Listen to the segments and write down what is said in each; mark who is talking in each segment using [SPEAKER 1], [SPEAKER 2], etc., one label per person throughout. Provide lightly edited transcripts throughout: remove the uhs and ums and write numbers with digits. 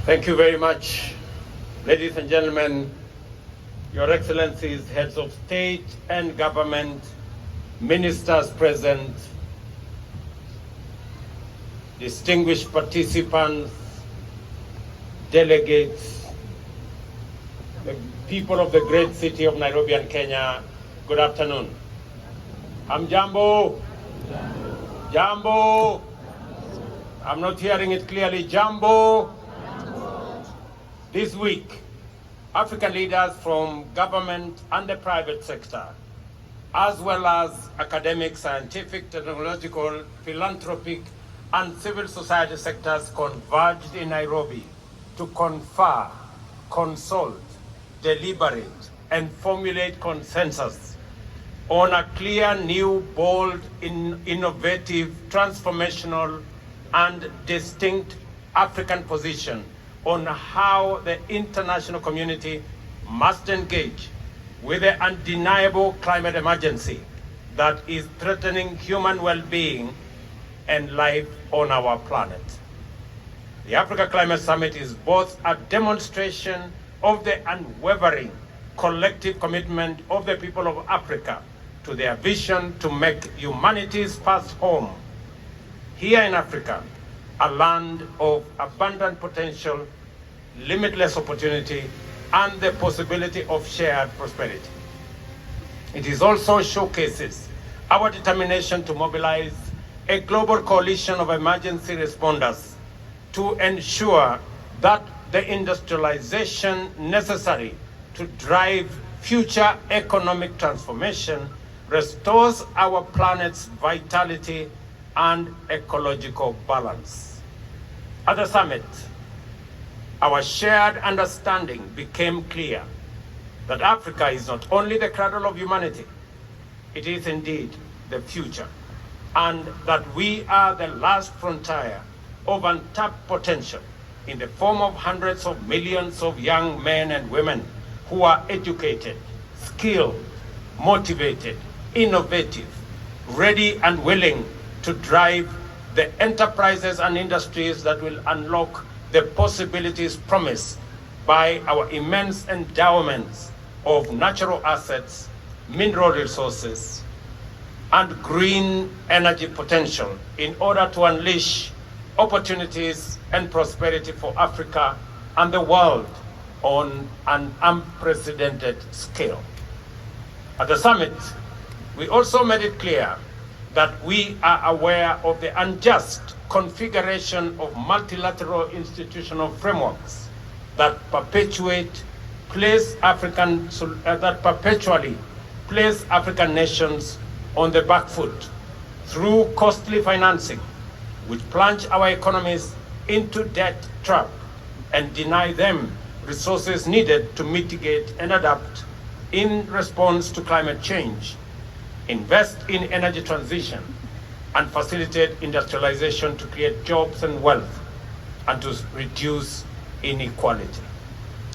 [SPEAKER 1] Thank you very much, ladies and gentlemen, Your Excellencies, heads of state and government, ministers present, distinguished participants, delegates, the people of the great city of Nairobi and Kenya, good afternoon. Jambo. Jambo. I'm not hearing it clearly. Jambo. This week, African leaders from government and the private sector, as well as academic, scientific, technological, philanthropic, and civil society sectors converged in Nairobi to confer, consult, deliberate, and formulate consensus on a clear, new, bold, innovative, transformational, and distinct African position on how the international community must engage with the undeniable climate emergency that is threatening human well-being and life on our planet. The Africa Climate Summit is both a demonstration of the unwavering collective commitment of the people of Africa to their vision to make humanity's first home here in Africa, a land of abundant potential, limitless opportunity, and the possibility of shared prosperity. It also showcases our determination to mobilize a global coalition of emergency responders to ensure that the industrialization necessary to drive future economic transformation restores our planet's vitality and ecological balance. At the summit, our shared understanding became clear that Africa is not only the cradle of humanity, it is indeed the future, and that we are the last frontier of untapped potential in the form of hundreds of millions of young men and women who are educated, skilled, motivated, innovative, ready and willing to drive the enterprises and industries that will unlock the possibilities promised by our immense endowments of natural assets, mineral resources, and green energy potential in order to unleash opportunities and prosperity for Africa and the world on an unprecedented scale. At the summit, we also made it clear that we are aware of the unjust configuration of multilateral institutional frameworks that perpetually place African nations on the back foot through costly financing, which plunge our economies into debt trap and deny them resources needed to mitigate and adapt in response to climate change, invest in energy transition, and facilitate industrialization to create jobs and wealth, and to reduce inequality.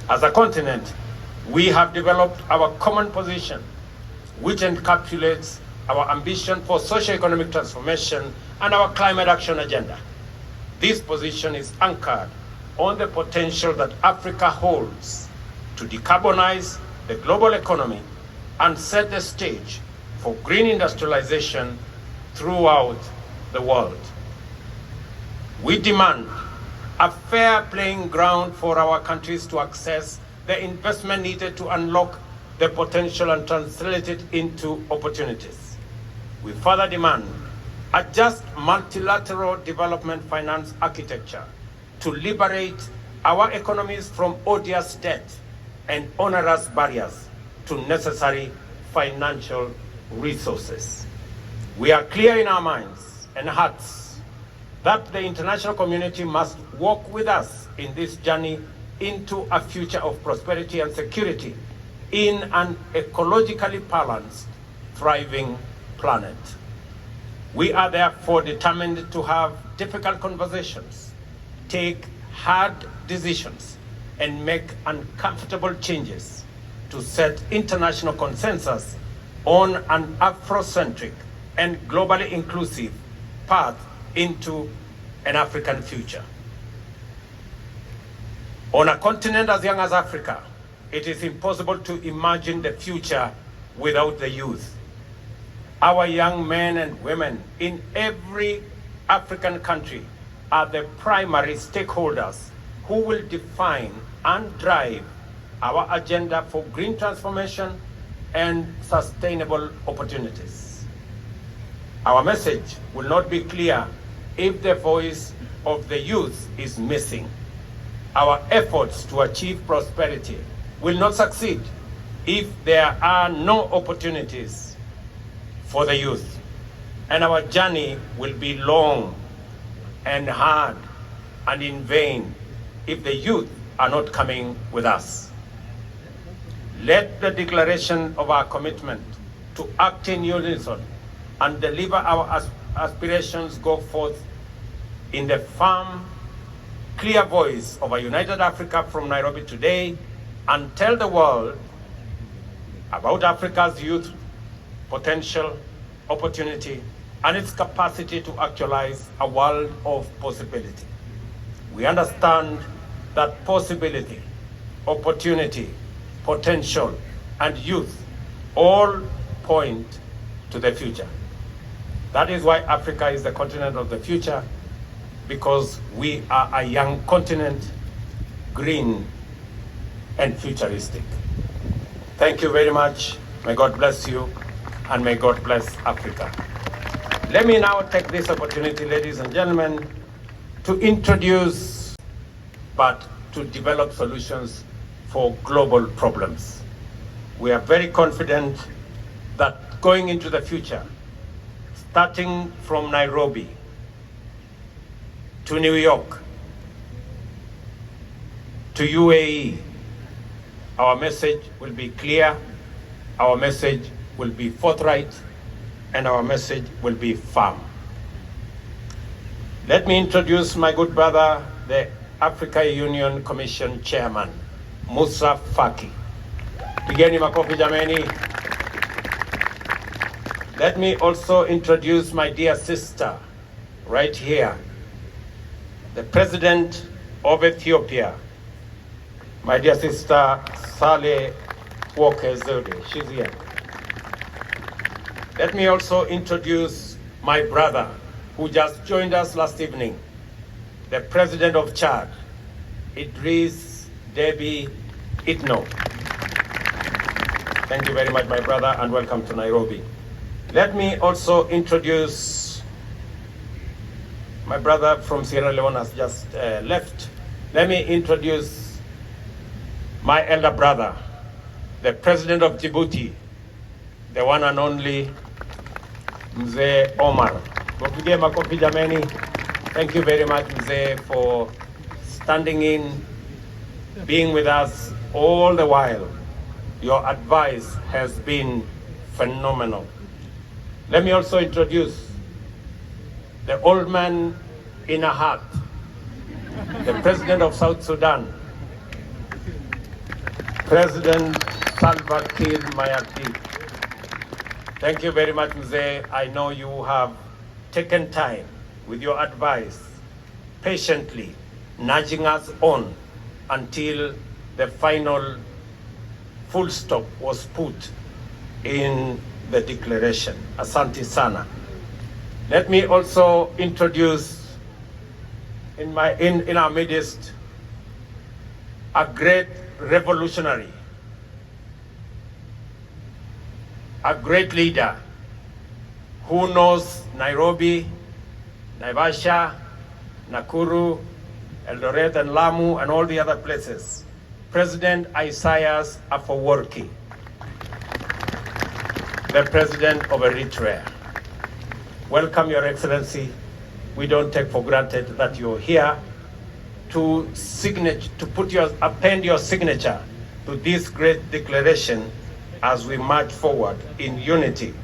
[SPEAKER 1] As a continent, we have developed our common position, which encapsulates our ambition for socio-economic transformation and our climate action agenda. This position is anchored on the potential that Africa holds to decarbonize the global economy and set the stage for green industrialization throughout the world. We demand a fair playing ground for our countries to access the investment needed to unlock the potential and translate it into opportunities. We further demand a just multilateral development finance architecture to liberate our economies from odious debt and onerous barriers to necessary financial resources. We are clear in our minds and hearts that the international community must walk with us in this journey into a future of prosperity and security in an ecologically balanced, thriving planet. We are therefore determined to have difficult conversations, take hard decisions, and make uncomfortable changes to set international consensus on an Afrocentric and globally inclusive path into an African future. On a continent as young as Africa, it is impossible to imagine the future without the youth. Our young men and women in every African country are the primary stakeholders who will define and drive our agenda for green transformation and sustainable opportunities. Our message will not be clear if the voice of the youth is missing. Our efforts to achieve prosperity will not succeed if there are no opportunities for the youth. And our journey will be long and hard and in vain if the youth are not coming with us. Let the declaration of our commitment to act in unison and deliver our aspirations go forth in the firm, clear voice of a united Africa from Nairobi today, and tell the world about Africa's youth potential, opportunity, and its capacity to actualize a world of possibility. We understand that possibility, opportunity, potential, and youth all point to the future. That is why Africa is the continent of the future, because we are a young continent, green and futuristic. Thank you very much. May God bless you, and may God bless Africa. Let me now take this opportunity, ladies and gentlemen, to introduce, but to develop solutions for global problems. We are very confident that going into the future, starting from Nairobi to New York to UAE, our message will be clear, our message will be forthright, and our message will be firm. Let me introduce my good brother, the Africa Union Commission Chairman, Musa Faki. Pigeni makofi jameni. Let me also introduce my dear sister, right here, the President of Ethiopia, my dear sister, Saleh Walker Zewde. She's here. Let me also introduce my brother, who just joined us last evening, the President of Chad, Idris Deby Itno. Thank you very much, my brother, and welcome to Nairobi. Let me also introduce my brother from Sierra Leone has just left. Let me introduce my elder brother, the President of Djibouti, the one and only Mzee Omar. Tupige makofi jameni. Thank you very much, Mzee, for standing in, being with us all the while. Your advice has been phenomenal. Let me also introduce the old man in a hat, the President of South Sudan, President Salva Kiir Mayardit. Thank you very much, Mzee. I know you have taken time with your advice, patiently nudging us on until the final full stop was put in the declaration. Asante sana. Let me also introduce in our midst a great revolutionary, a great leader who knows Nairobi, Naivasha, Nakuru, Eldoret and Lamu and all the other places. President Isaias Afwerki, the President of Eritrea. Welcome, Your Excellency. We don't take for granted that you're here to append your signature to this great declaration as we march forward in unity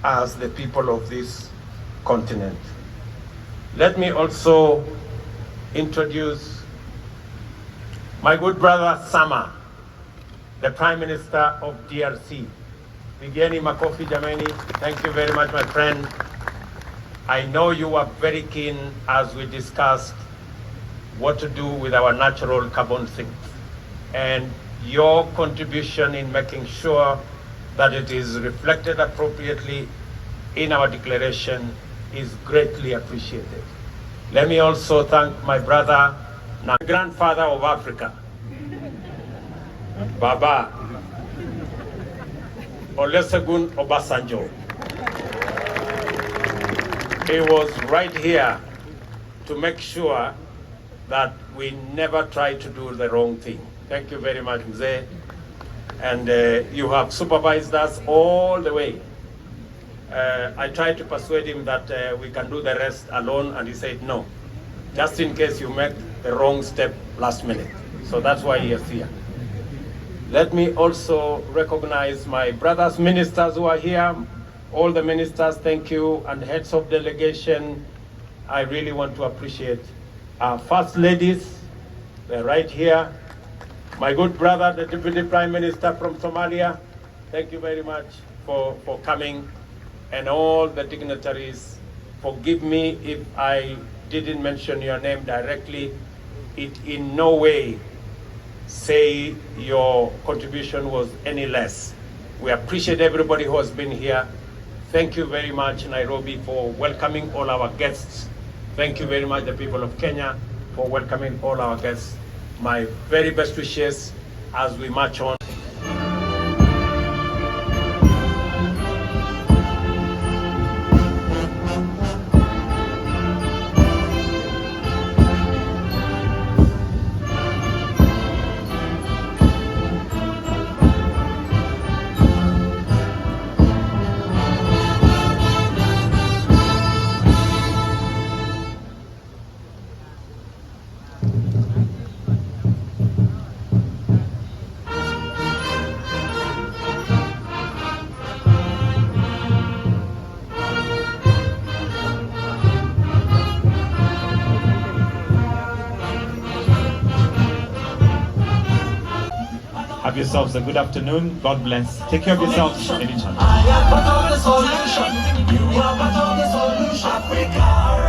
[SPEAKER 1] as the people of this continent. Let me also introduce my good brother Sama, the Prime Minister of DRC. Pigeni makofi jameni. Thank you very much, my friend. I know you were very keen as we discussed what to do with our natural carbon sinks. And your contribution in making sure that it is reflected appropriately in our declaration is greatly appreciated. Let me also thank my brother, grandfather of Africa, Baba Olusegun Obasanjo. He was right here to make sure that we never try to do the wrong thing. Thank you very much, Mzee. And you have supervised us all the way. I tried to persuade him that we can do the rest alone, and he said no, just in case you make the wrong step last minute. So that's why he is here. Let me also recognize my brothers ministers who are here. All the ministers, thank you, and heads of delegation. I really want to appreciate our first ladies. They're right here. My good brother, the Deputy Prime Minister from Somalia, thank you very much for coming. And all the dignitaries, forgive me if I didn't mention your name directly. It in no way say your contribution was any less. We appreciate everybody who has been here. Thank you very much, Nairobi, for welcoming all our guests. Thank you very much, the people of Kenya, for welcoming all our guests. My very best wishes as we march on.
[SPEAKER 2] Have yourselves a good afternoon. God bless. Take care of yourselves and each other.
[SPEAKER 3] I am part of the solution. You are part of the solution. Africa.